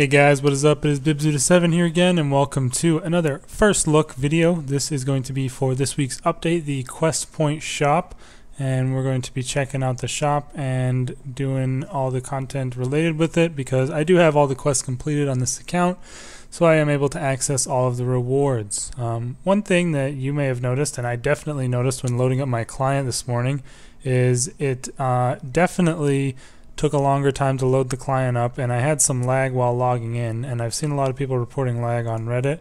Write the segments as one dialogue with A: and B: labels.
A: Hey guys, what is up? It is Bibzuda7 here again, and welcome to another first look video. This is going to be for this week's update, the Quest Point shop, and we're going to be checking out the shop and doing all the content related with it because I do have all the quests completed on this account, so I am able to access all of the rewards. One thing that you may have noticed, and I definitely noticed when loading up my client this morning, is it definitely took a longer time to load the client up, and I had some lag while logging in, and I've seen a lot of people reporting lag on Reddit.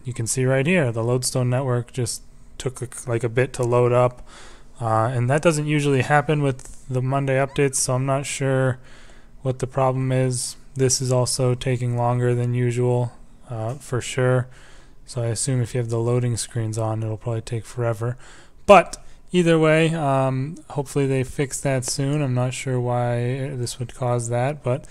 A: You can see right here the Lodestone network just took like a bit to load up, and that doesn't usually happen with the Monday updates, so I'm not sure what the problem is. This is also taking longer than usual for sure, so I assume if you have the loading screens on it'll probably take forever, but either way, hopefully they fix that soon. I'm not sure why this would cause that, but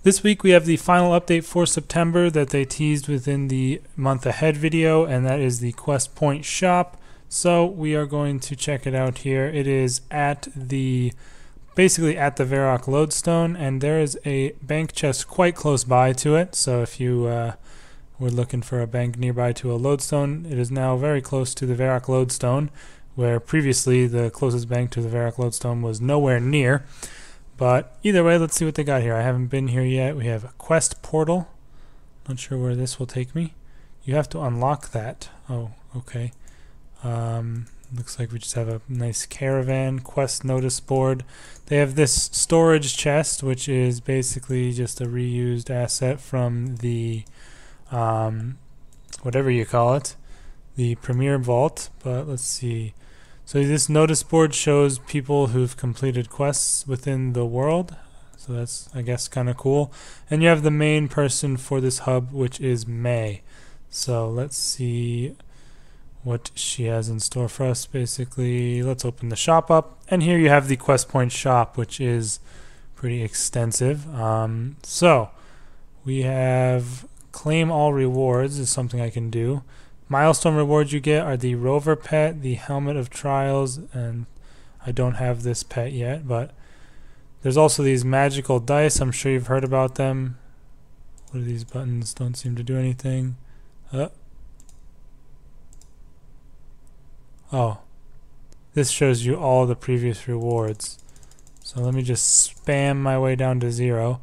A: this week we have the final update for September that they teased within the month ahead video, and that is the Quest Point shop. So we are going to check it out here. It is at basically at the Varrock Lodestone, and there is a bank chest quite close by to it. So if you were looking for a bank nearby to a lodestone, it is now very close to the Varrock Lodestone, where previously the closest bank to the Varrock Lodestone was nowhere near. But either way, let's see what they got here. I haven't been here yet. We have a quest portal. Not sure where this will take me. You have to unlock that. Oh, okay. Looks like we just have a nice caravan quest notice board. They have this storage chest, which is basically just a reused asset from the whatever you call it, the Premier Vault. But let's see. So this notice board shows people who've completed quests within the world. So that's, I guess, kind of cool. And you have the main person for this hub, which is May. So let's see what she has in store for us. Basically, let's open the shop up. And here you have the Quest Point shop, which is pretty extensive. So we have claim all rewards is something I can do. Milestone rewards you get are the rover pet, the helmet of trials, and I don't have this pet yet, but there's also these magical dice. I'm sure you've heard about them. What are these buttons? Don't seem to do anything. Oh, this shows you all the previous rewards. So let me just spam my way down to 0.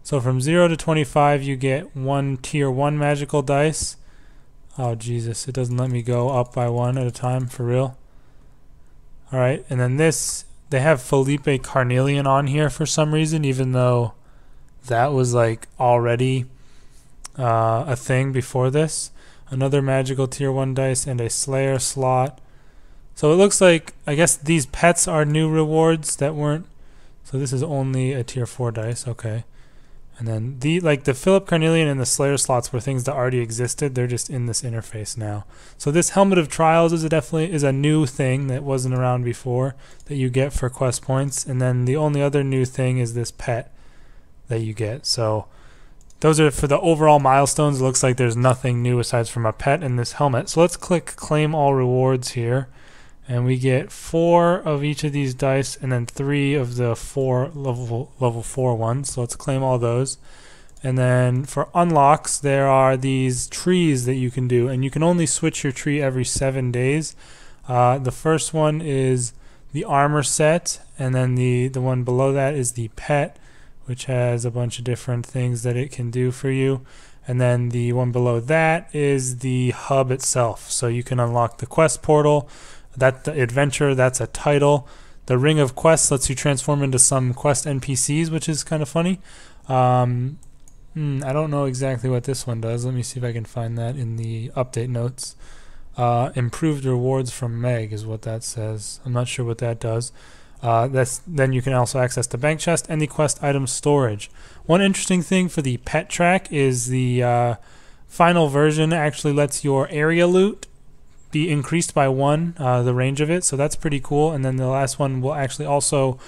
A: So from 0 to 25 you get one tier 1 magical dice. Oh Jesus, it doesn't let me go up by one at a time, for real. Alright, and then this, they have Felipe Carnelian on here for some reason, even though that was like already a thing before this. Another magical tier 1 dice and a Slayer slot. So it looks like, I guess these pets are new rewards that weren't, so this is only a tier 4 dice, okay. And then the Philip Carnelian and the Slayer slots were things that already existed. They're just in this interface now. So this helmet of trials is definitely a new thing that wasn't around before that you get for quest points. And then the only other new thing is this pet that you get. So those are for the overall milestones. It looks like there's nothing new aside from a pet and this helmet. So let's click claim all rewards here. And we get 4 of each of these dice and then 3 of the 4 level 4 ones. So let's claim all those. And then for unlocks, there are these trees that you can do. And you can only switch your tree every 7 days. The first one is the armor set. And then the one below that is the pet, which has a bunch of different things that it can do for you. And then the one below that is the hub itself. So you can unlock the quest portal. That the adventure, that's a title. The Ring of Quests lets you transform into some quest NPCs, which is kind of funny. I don't know exactly what this one does. Let me see if I can find that in the update notes. Improved rewards from Meg is what that says. I'm not sure what that does. Then you can also access the bank chest and the quest item storage. One interesting thing for the pet track is the final version actually lets your area loot be increased by 1, the range of it, so that's pretty cool. And then the last one will actually also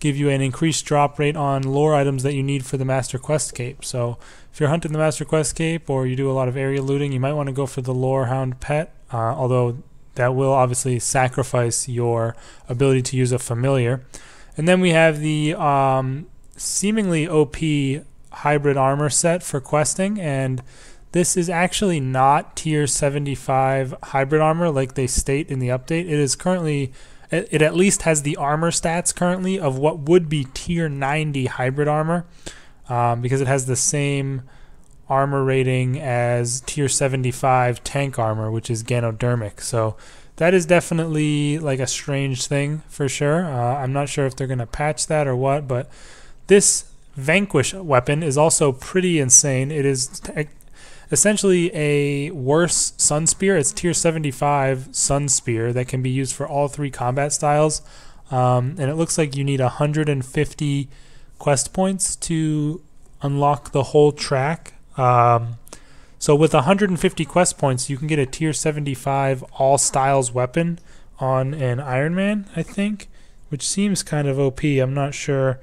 A: give you an increased drop rate on lore items that you need for the Master Quest Cape. So if you're hunting the Master Quest Cape or you do a lot of area looting, you might want to go for the Lore Hound pet, although that will obviously sacrifice your ability to use a familiar. And then we have the seemingly OP hybrid armor set for questing, and this is actually not tier 75 hybrid armor like they state in the update. It is currently, it at least has the armor stats currently of what would be tier 90 hybrid armor, because it has the same armor rating as tier 75 tank armor, which is ganodermic. So that is definitely like a strange thing for sure. I'm not sure if they're going to patch that or what, but this Vanquish weapon is also pretty insane. It is essentially a worse Sun Spear. It's tier 75 Sun Spear that can be used for all 3 combat styles. And it looks like you need 150 quest points to unlock the whole track. So with 150 quest points, you can get a tier 75 all styles weapon on an Iron Man, I think, which seems kind of OP. I'm not sure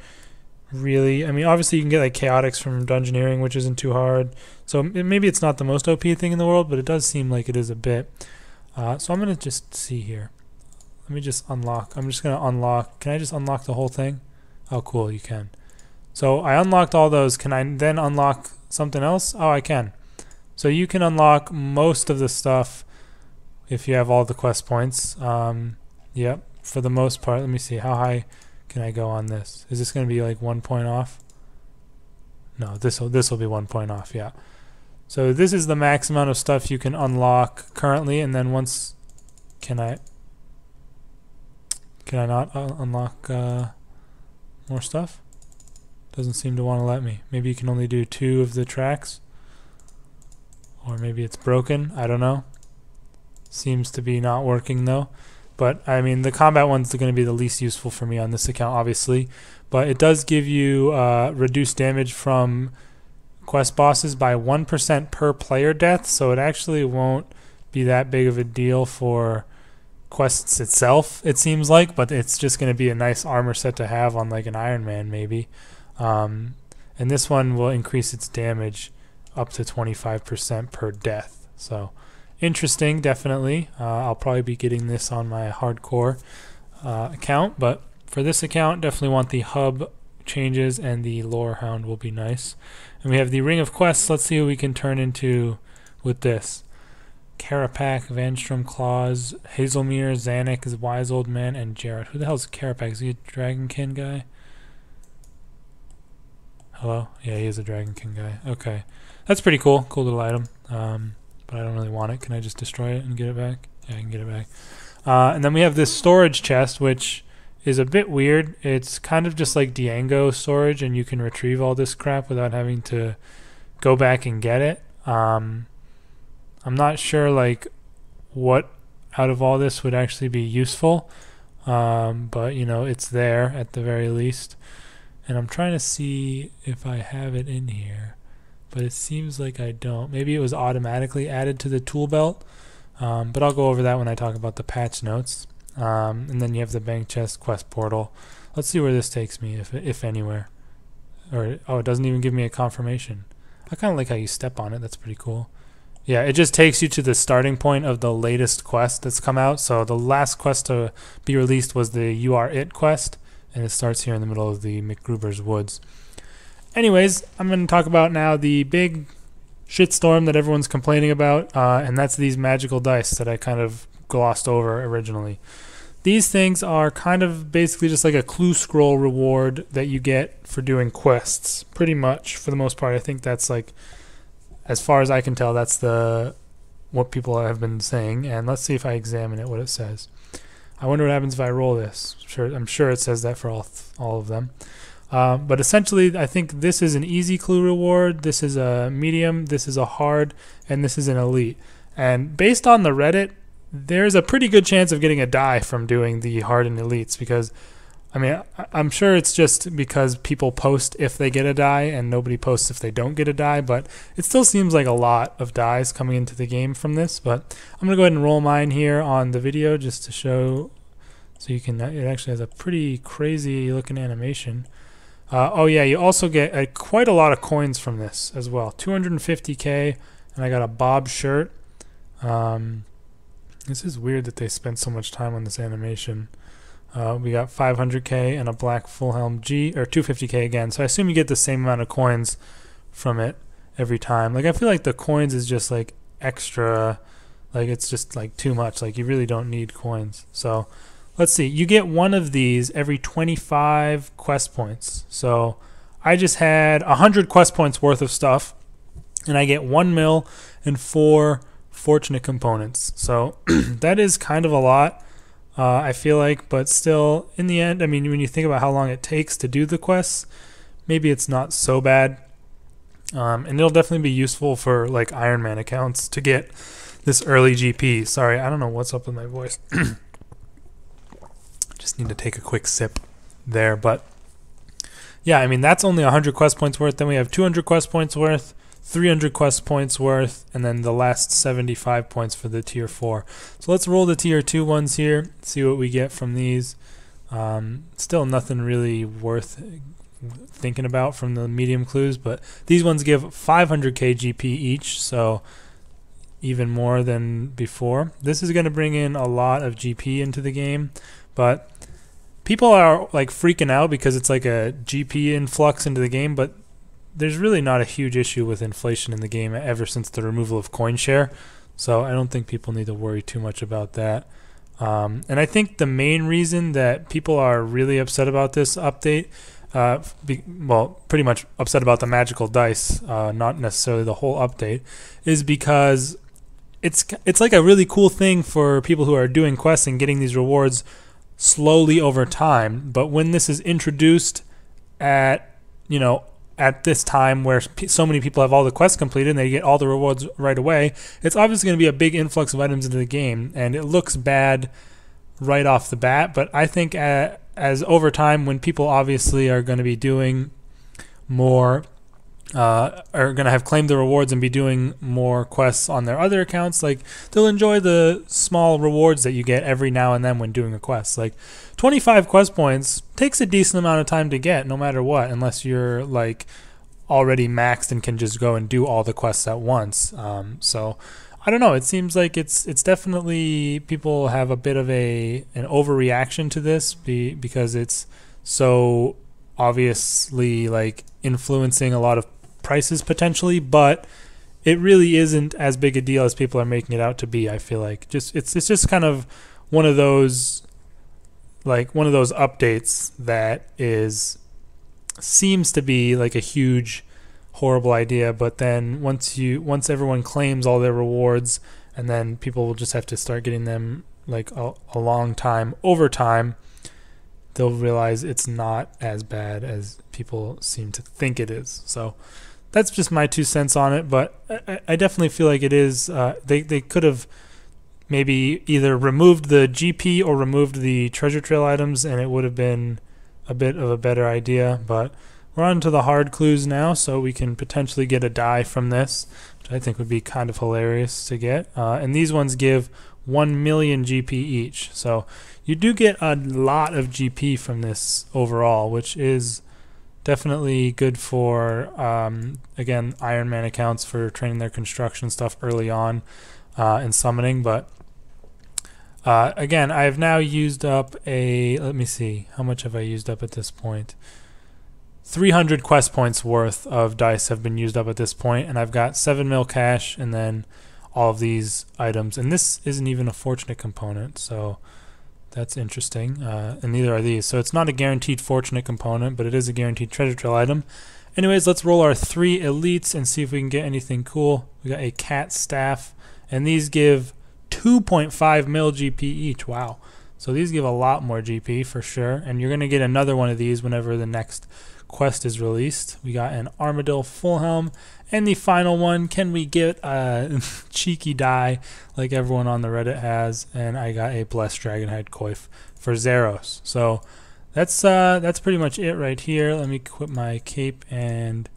A: really. I mean, obviously you can get like chaotics from dungeoneering, which isn't too hard. So maybe it's not the most OP thing in the world, but it does seem like it is a bit. So I'm going to just see here. Let me just unlock. I'm just going to unlock. Can I just unlock the whole thing? Oh, cool, you can. So I unlocked all those. Can I then unlock something else? Oh, I can. So you can unlock most of the stuff if you have all the quest points. Yep, for the most part. Let me see. How high can I go on this? Is this going to be like 1 point off? No, this will be 1 point off, yeah. So this is the max amount of stuff you can unlock currently, and then once... Can I not unlock more stuff? Doesn't seem to want to let me. Maybe you can only do 2 of the tracks. Or maybe it's broken. I don't know. Seems to be not working though. But I mean, the combat ones are going to be the least useful for me on this account, obviously. But it does give you reduced damage from quest bosses by 1% per player death. So it actually won't be that big of a deal for quests itself, it seems like. But it's just going to be a nice armor set to have on like an Iron Man maybe. And this one will increase its damage up to 25% per death. So interesting, definitely. I'll probably be getting this on my hardcore account, but for this account, definitely want the hub changes, and the lore hound will be nice. And we have the Ring of Quests. Let's see what we can turn into with this. Carapac, Vanstrom Claws, Hazelmere, Zanuck is Wise Old Man, and Jarrett. Who the hell is Carapac? Is he a Dragonkin guy? Hello? Yeah, he is a Dragonkin guy. Okay. That's pretty cool. Cool little item. But I don't really want it. Can I just destroy it and get it back? Yeah, I can get it back. And then we have this storage chest, which is a bit weird. It's kind of just like Diango storage, and you can retrieve all this crap without having to go back and get it. I'm not sure like what out of all this would actually be useful, but you know, it's there at the very least. And I'm trying to see if I have it in here, but it seems like I don't. Maybe it was automatically added to the tool belt, but I'll go over that when I talk about the patch notes. And then you have the bank chest quest portal. Let's see where this takes me, if anywhere. Or oh, it doesn't even give me a confirmation. I kind of like how you step on it. That's pretty cool. Yeah, it just takes you to the starting point of the latest quest that's come out. So the last quest to be released was the You Are It quest, and it starts here in the middle of the McGruber's Woods. Anyways, I'm going to talk about now the big shitstorm that everyone's complaining about, and that's these magical dice that I kind of glossed over originally. These things are kind of basically just like a clue scroll reward that you get for doing quests, pretty much, for the most part. I think that's like, as far as I can tell, that's what people have been saying. And let's see if I examine it, what it says. I wonder what happens if I roll this. I'm sure it says that for all of them. But essentially, I think this is an easy clue reward, this is a medium, this is a hard, and this is an elite. And based on the Reddit, there's a pretty good chance of getting a die from doing the hard and elites, because, I mean, I'm sure it's just because people post if they get a die and nobody posts if they don't get a die, but it still seems like a lot of dies coming into the game from this. But I'm going to go ahead and roll mine here on the video just to show, so you can, it actually has a pretty crazy looking animation. Oh yeah, you also get quite a lot of coins from this as well. 250k, and I got a Bob shirt. This is weird that they spent so much time on this animation. We got 500k and a black full helm G, or 250k again. So I assume you get the same amount of coins from it every time. Like I feel like the coins is just like extra, like it's just like too much. Like you really don't need coins. So let's see. You get one of these every 25 quest points. So I just had 100 quest points worth of stuff, and I get 1 mil and 4 fortunate components. So that is kind of a lot. I feel like, but still, in the end, I mean, when you think about how long it takes to do the quests, maybe it's not so bad. And it'll definitely be useful for like Iron Man accounts to get this early GP. Sorry, I don't know what's up with my voice. Just need to take a quick sip there. But yeah, I mean, that's only 100 quest points worth. Then we have 200 quest points worth, 300 quest points worth, and then the last 75 points for the tier 4. So let's roll the tier 2 ones here, see what we get from these. Still nothing really worth thinking about from the medium clues, but these ones give 500k GP each, so even more than before. This is going to bring in a lot of GP into the game, but people are like freaking out because it's like a GP influx into the game, but there's really not a huge issue with inflation in the game ever since the removal of coin share, so I don't think people need to worry too much about that. And I think the main reason that people are really upset about this update, well, pretty much upset about the magical dice, not necessarily the whole update, is because it's like a really cool thing for people who are doing quests and getting these rewards slowly over time. But when this is introduced at, you know, at this time where so many people have all the quests completed and they get all the rewards right away, it's obviously going to be a big influx of items into the game, and it looks bad right off the bat. But I think as over time, when people obviously are going to be doing more, are going to have claimed the rewards and be doing more quests on their other accounts, like they'll enjoy the small rewards that you get every now and then when doing a quest. Like 25 quest points takes a decent amount of time to get no matter what, unless you're like already maxed and can just go and do all the quests at once. So I don't know, it seems like it's definitely, people have a bit of an overreaction to this because it's so obviously like influencing a lot of prices potentially, but it really isn't as big a deal as people are making it out to be. I feel like it's just kind of one of those updates that seems to be like a huge horrible idea, but then once everyone claims all their rewards, and then people will just have to start getting them like a long time over time, they'll realize it's not as bad as people seem to think it is. So that's just my 2 cents on it, but I definitely feel like it is, they could have maybe either removed the GP or removed the treasure trail items, and it would have been a bit of a better idea. But we're on to the hard clues now, so we can potentially get a die from this, which I think would be kind of hilarious to get. And these ones give 1 million GP each, so you do get a lot of GP from this overall, which is definitely good for, again, Iron Man accounts for training their construction stuff early on and summoning. But again, I have now used up let me see, how much have I used up at this point? 300 quest points worth of dice have been used up at this point, and I've got 7 mil cash and then all of these items. And this isn't even a fortunate component, so that's interesting. And neither are these. So it's not a guaranteed fortunate component, but it is a guaranteed treasure trail item. Anyways, let's roll our 3 elites and see if we can get anything cool. We got a cat staff, and these give 2.5 mil GP each. Wow. So these give a lot more GP for sure. And you're going to get another one of these whenever the next quest is released. We got an armadillo full helm, and the final one, can we get a cheeky die like everyone on the Reddit has? And I got a blessed dragonhide coif for Zeros. So that's pretty much it right here. Let me equip my cape, and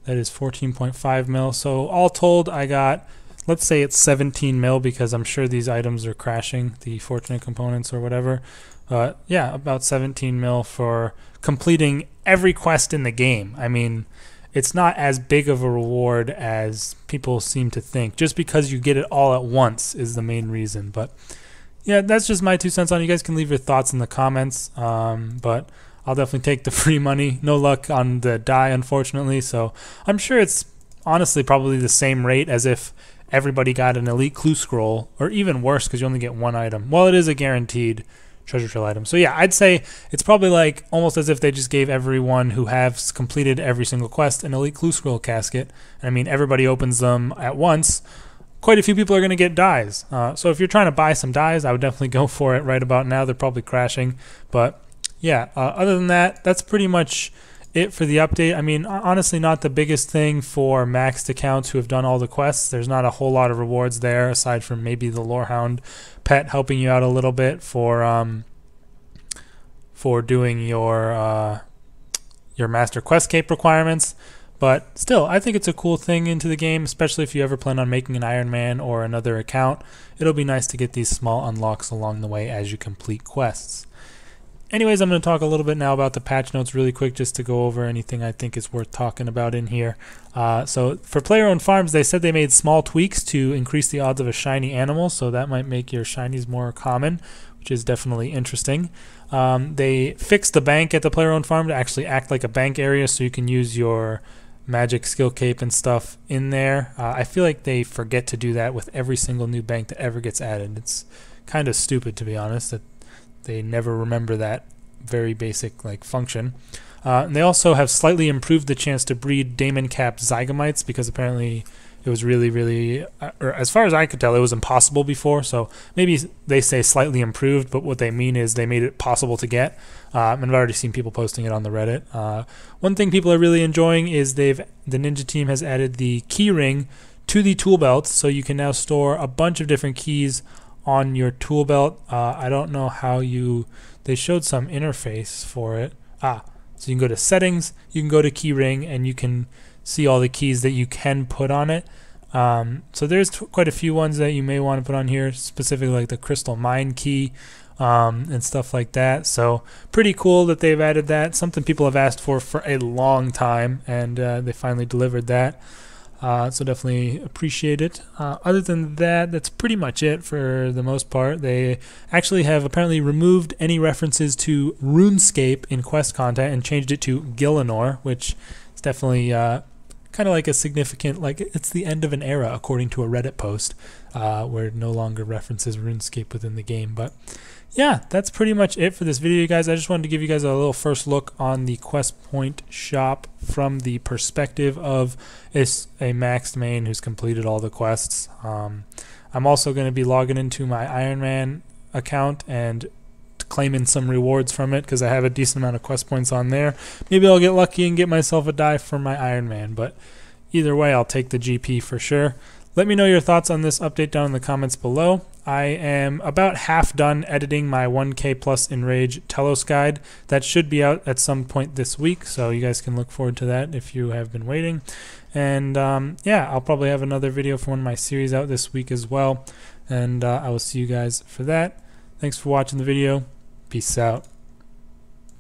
A: that is 14.5 mil. So all told, I got, let's say it's 17 mil, because I'm sure these items are crashing, the fortunate components or whatever. Yeah, about 17 mil for completing every quest in the game. I mean, it's not as big of a reward as people seem to think. Just because you get it all at once is the main reason. But yeah, that's just my 2 cents on it. You guys can leave your thoughts in the comments, but I'll definitely take the free money. No luck on the die, unfortunately, so I'm sure it's honestly probably the same rate as if everybody got an elite clue scroll, or even worse because you only get one item. Well, it is a guaranteed treasure trail item. So yeah, I'd say it's probably like almost as if they just gave everyone who has completed every single quest an elite clue scroll casket. And I mean, everybody opens them at once. Quite a few people are going to get dies. So if you're trying to buy some dies, I would definitely go for it right about now. They're probably crashing. But yeah, other than that, that's pretty much it for the update. I mean, honestly, not the biggest thing for maxed accounts who have done all the quests. There's not a whole lot of rewards there, aside from maybe the Lorehound pet helping you out a little bit for doing your Master Quest Cape requirements. But still, I think it's a cool thing into the game, especially if you ever plan on making an Iron Man or another account. It'll be nice to get these small unlocks along the way as you complete quests. Anyways, I'm going to talk a little bit now about the patch notes really quick, just to go over anything I think is worth talking about in here. So for player-owned farms, they said they made small tweaks to increase the odds of a shiny animal, so that might make your shinies more common, which is definitely interesting. They fixed the bank at the player-owned farm to actually act like a bank area, so you can use your magic skill cape and stuff in there. I feel like they forget to do that with every single new bank that ever gets added. It's kind of stupid, to be honest, that they never remember that very basic function. And they also have slightly improved the chance to breed Daemon Cap Zygomites, because apparently it was really, or as far as I could tell, it was impossible before. So maybe they say slightly improved, but what they mean is they made it possible to get. And I've already seen people posting it on the Reddit. One thing people are really enjoying is the Ninja team has added the key ring to the tool belt, so you can now store a bunch of different keys on your tool belt. I don't know how they showed some interface for it. So you can go to settings, you can go to key ring, and you can see all the keys that you can put on it. So there's quite a few ones that you may want to put on here, specifically like the crystal mine key and stuff like that. So pretty cool that they've added that. Something people have asked for a long time, and they finally delivered that. So definitely appreciate it. Other than that, that's pretty much it for the most part. They actually have apparently removed any references to RuneScape in quest content and changed it to Gielinor, which is definitely kind of like a significant, it's the end of an era, according to a Reddit post, where it no longer references RuneScape within the game. But yeah, that's pretty much it for this video, you guys. I just wanted to give you guys a little first look on the Quest Point shop from the perspective of a maxed main who's completed all the quests. I'm also going to be logging into my Iron Man account and claiming some rewards from it, because I have a decent amount of quest points on there. Maybe I'll get lucky and get myself a die for my Iron Man, but either way, I'll take the GP for sure. Let me know your thoughts on this update down in the comments below. I am about half done editing my 1K plus Enrage Telos guide. That should be out at some point this week, so you guys can look forward to that if you have been waiting. And yeah, I'll probably have another video for one of my series out this week as well. And I will see you guys for that. Thanks for watching the video. Peace out.